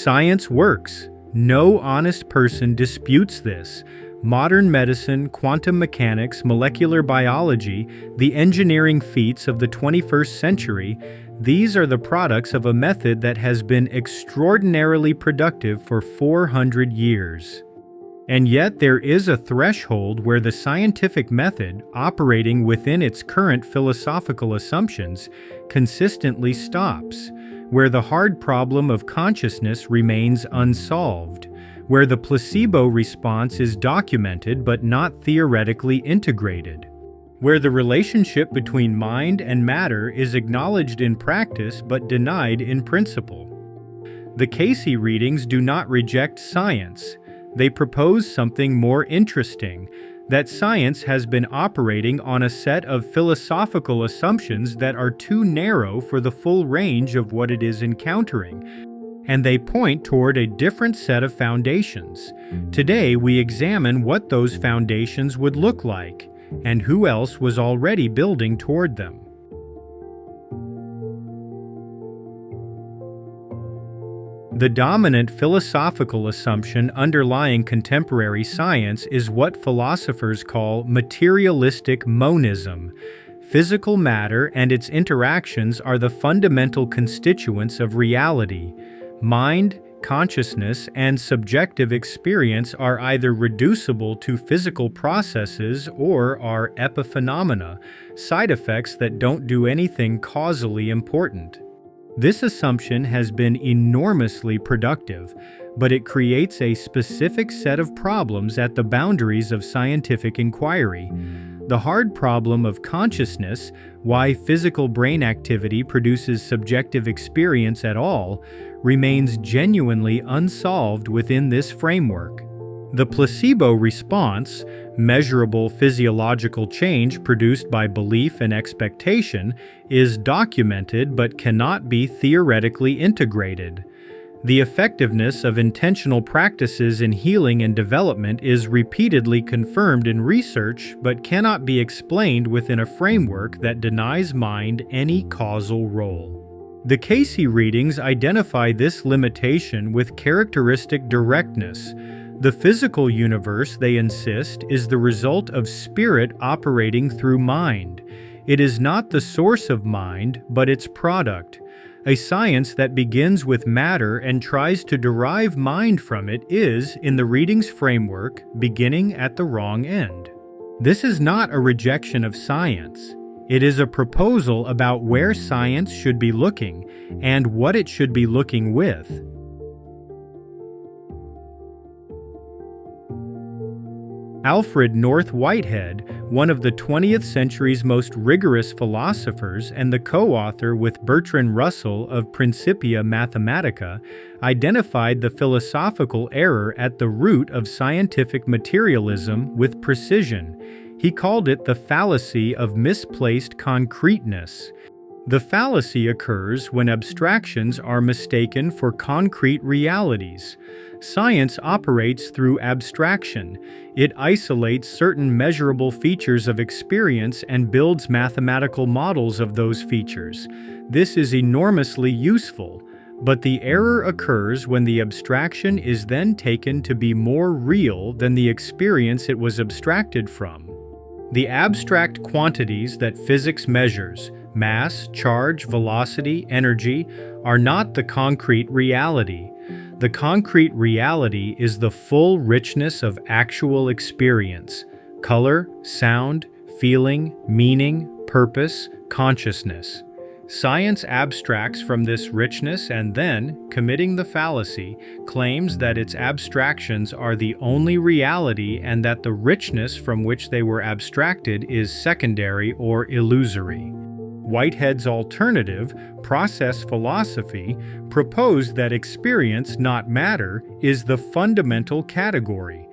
Science works. No honest person disputes this. Modern medicine, quantum mechanics, molecular biology, the engineering feats of the 21st century, these are the products of a method that has been extraordinarily productive for 400 years. And yet there is a threshold where the scientific method, operating within its current philosophical assumptions, consistently stops, where the hard problem of consciousness remains unsolved, where the placebo response is documented but not theoretically integrated, where the relationship between mind and matter is acknowledged in practice but denied in principle. The Cayce readings do not reject science. They propose something more interesting, that science has been operating on a set of philosophical assumptions that are too narrow for the full range of what it is encountering, and they point toward a different set of foundations. Today we examine what those foundations would look like, and who else was already building toward them. The dominant philosophical assumption underlying contemporary science is what philosophers call materialistic monism. Physical matter and its interactions are the fundamental constituents of reality. Mind, consciousness, and subjective experience are either reducible to physical processes or are epiphenomena, side effects that don't do anything causally important. This assumption has been enormously productive, but it creates a specific set of problems at the boundaries of scientific inquiry. The hard problem of consciousness, why physical brain activity produces subjective experience at all, remains genuinely unsolved within this framework. The placebo response, measurable physiological change produced by belief and expectation, is documented but cannot be theoretically integrated. The effectiveness of intentional practices in healing and development is repeatedly confirmed in research but cannot be explained within a framework that denies mind any causal role. The Cayce readings identify this limitation with characteristic directness. The physical universe, they insist, is the result of spirit operating through mind. It is not the source of mind, but its product. A science that begins with matter and tries to derive mind from it is, in the readings framework, beginning at the wrong end. This is not a rejection of science. It is a proposal about where science should be looking and what it should be looking with. Alfred North Whitehead, one of the 20th century's most rigorous philosophers and the co-author with Bertrand Russell of Principia Mathematica, identified the philosophical error at the root of scientific materialism with precision. He called it the fallacy of misplaced concreteness. The fallacy occurs when abstractions are mistaken for concrete realities. Science operates through abstraction. It isolates certain measurable features of experience and builds mathematical models of those features. This is enormously useful, but the error occurs when the abstraction is then taken to be more real than the experience it was abstracted from. The abstract quantities that physics measures, mass, charge, velocity, energy, are not the concrete reality. The concrete reality is the full richness of actual experience: color, sound, feeling, meaning, purpose, consciousness. Science abstracts from this richness and then, committing the fallacy, claims that its abstractions are the only reality and that the richness from which they were abstracted is secondary or illusory. Whitehead's alternative, process philosophy, proposed that experience, not matter, is the fundamental category.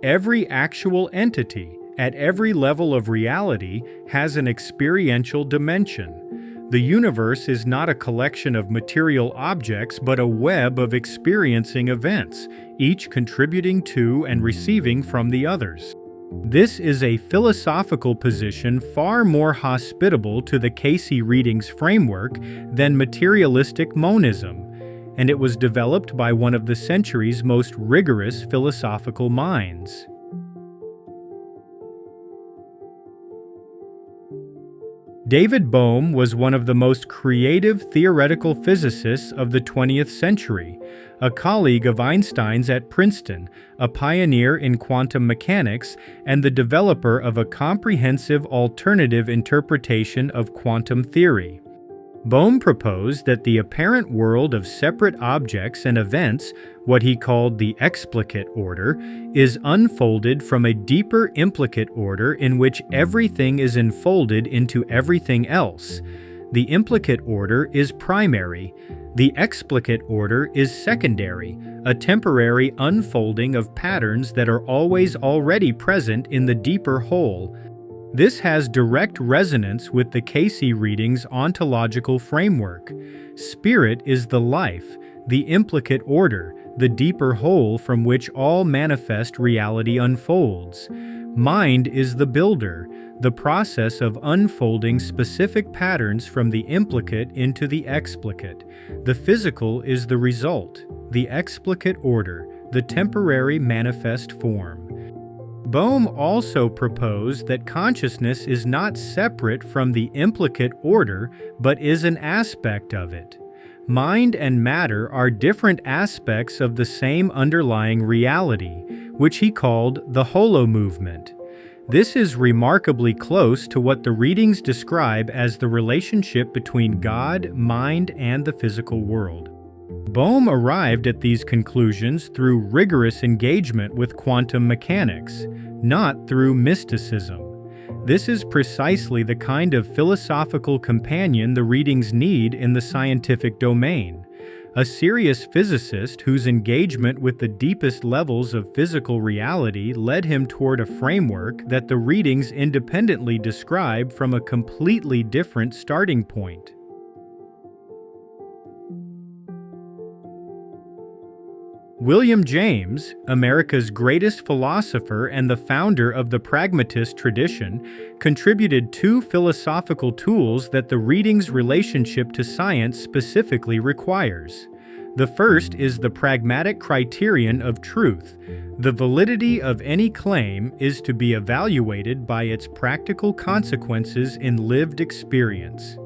Every actual entity, at every level of reality, has an experiential dimension. The universe is not a collection of material objects but a web of experiencing events, each contributing to and receiving from the others. This is a philosophical position far more hospitable to the Cayce Readings framework than materialistic monism. and it was developed by one of the century's most rigorous philosophical minds. David Bohm was one of the most creative theoretical physicists of the 20th century, a colleague of Einstein's at Princeton, a pioneer in quantum mechanics, and the developer of a comprehensive alternative interpretation of quantum theory. Bohm proposed that the apparent world of separate objects and events, what he called the explicate order, is unfolded from a deeper implicate order in which everything is enfolded into everything else. The implicate order is primary. The explicate order is secondary, a temporary unfolding of patterns that are always already present in the deeper whole. This has direct resonance with the Cayce Readings' ontological framework. Spirit is the life, the implicate order, the deeper whole from which all manifest reality unfolds. Mind is the builder, the process of unfolding specific patterns from the implicate into the explicate. The physical is the result, the explicate order, the temporary manifest form. Bohm also proposed that consciousness is not separate from the implicate order, but is an aspect of it. Mind and matter are different aspects of the same underlying reality, which he called the holo movement. This is remarkably close to what the readings describe as the relationship between God, mind, and the physical world. Bohm arrived at these conclusions through rigorous engagement with quantum mechanics, not through mysticism. This is precisely the kind of philosophical companion the readings need in the scientific domain. A serious physicist whose engagement with the deepest levels of physical reality led him toward a framework that the readings independently describe from a completely different starting point. William James, America's greatest philosopher and the founder of the pragmatist tradition, contributed two philosophical tools that the readings' relationship to science specifically requires. The first is the pragmatic criterion of truth. The validity of any claim is to be evaluated by its practical consequences in lived experience.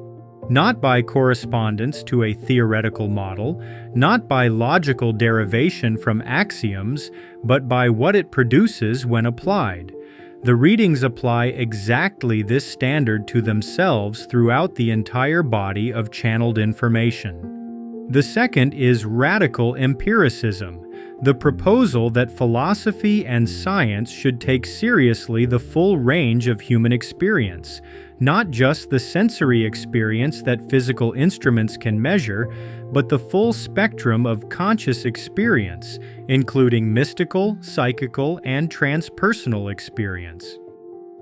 Not by correspondence to a theoretical model, not by logical derivation from axioms, but by what it produces when applied. The readings apply exactly this standard to themselves throughout the entire body of channeled information. The second is radical empiricism, the proposal that philosophy and science should take seriously the full range of human experience, not just the sensory experience that physical instruments can measure, but the full spectrum of conscious experience, including mystical, psychical, and transpersonal experience.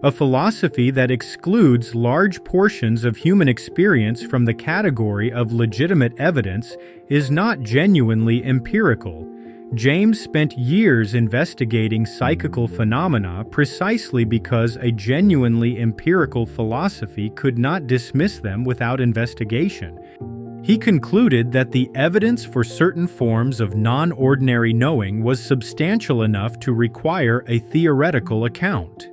A philosophy that excludes large portions of human experience from the category of legitimate evidence is not genuinely empirical. James spent years investigating psychical phenomena precisely because a genuinely empirical philosophy could not dismiss them without investigation. He concluded that the evidence for certain forms of non-ordinary knowing was substantial enough to require a theoretical account.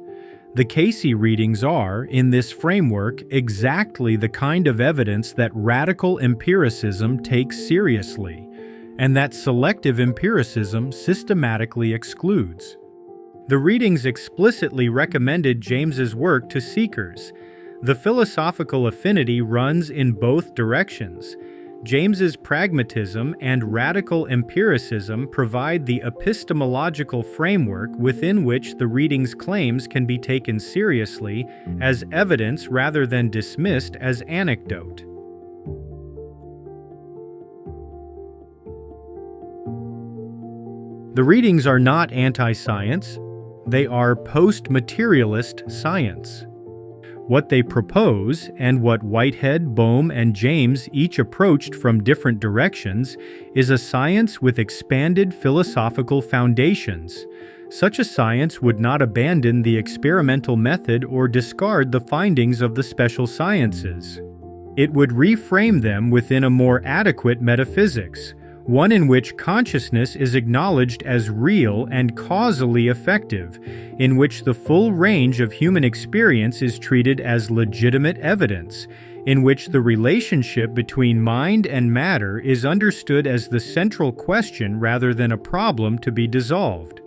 The Cayce Readings are, in this framework, exactly the kind of evidence that radical empiricism takes seriously, and that selective empiricism systematically excludes. The readings explicitly recommended James's work to seekers. The philosophical affinity runs in both directions. James's pragmatism and radical empiricism provide the epistemological framework within which the readings' claims can be taken seriously as evidence rather than dismissed as anecdote. The readings are not anti-science, they are post-materialist science. What they propose, and what Whitehead, Bohm, and James each approached from different directions, is a science with expanded philosophical foundations. Such a science would not abandon the experimental method or discard the findings of the special sciences. It would reframe them within a more adequate metaphysics, one in which consciousness is acknowledged as real and causally effective, in which the full range of human experience is treated as legitimate evidence, in which the relationship between mind and matter is understood as the central question rather than a problem to be dissolved.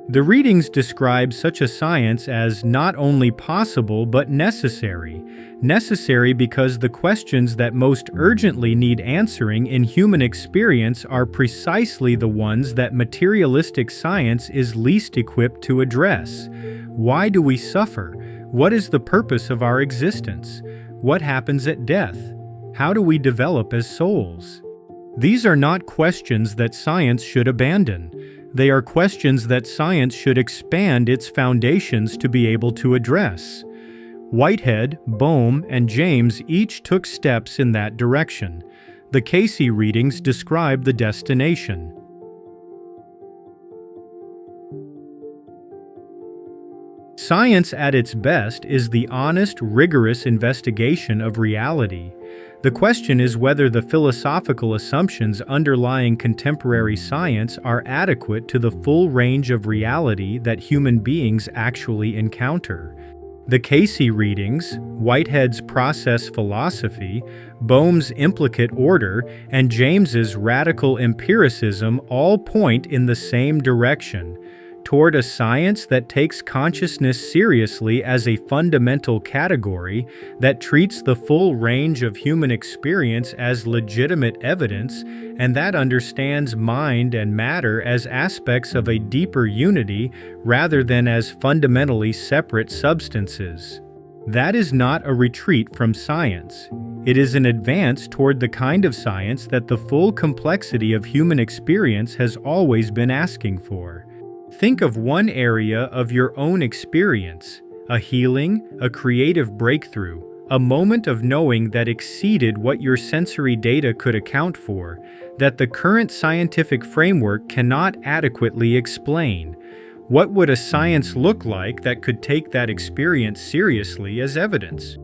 The readings describe such a science as not only possible but necessary. Necessary because the questions that most urgently need answering in human experience are precisely the ones that materialistic science is least equipped to address. Why do we suffer? What is the purpose of our existence? What happens at death? How do we develop as souls? These are not questions that science should abandon. They are questions that science should expand its foundations to be able to address. Whitehead, Bohm, and James each took steps in that direction. The Cayce readings describe the destination. Science at its best is the honest, rigorous investigation of reality. The question is whether the philosophical assumptions underlying contemporary science are adequate to the full range of reality that human beings actually encounter. The Cayce readings, Whitehead's process philosophy, Bohm's implicate order, and James's radical empiricism all point in the same direction, toward a science that takes consciousness seriously as a fundamental category, that treats the full range of human experience as legitimate evidence, and that understands mind and matter as aspects of a deeper unity rather than as fundamentally separate substances. That is not a retreat from science. It is an advance toward the kind of science that the full complexity of human experience has always been asking for. Think of one area of your own experience, a healing, a creative breakthrough, a moment of knowing that exceeded what your sensory data could account for, that the current scientific framework cannot adequately explain. What would a science look like that could take that experience seriously as evidence?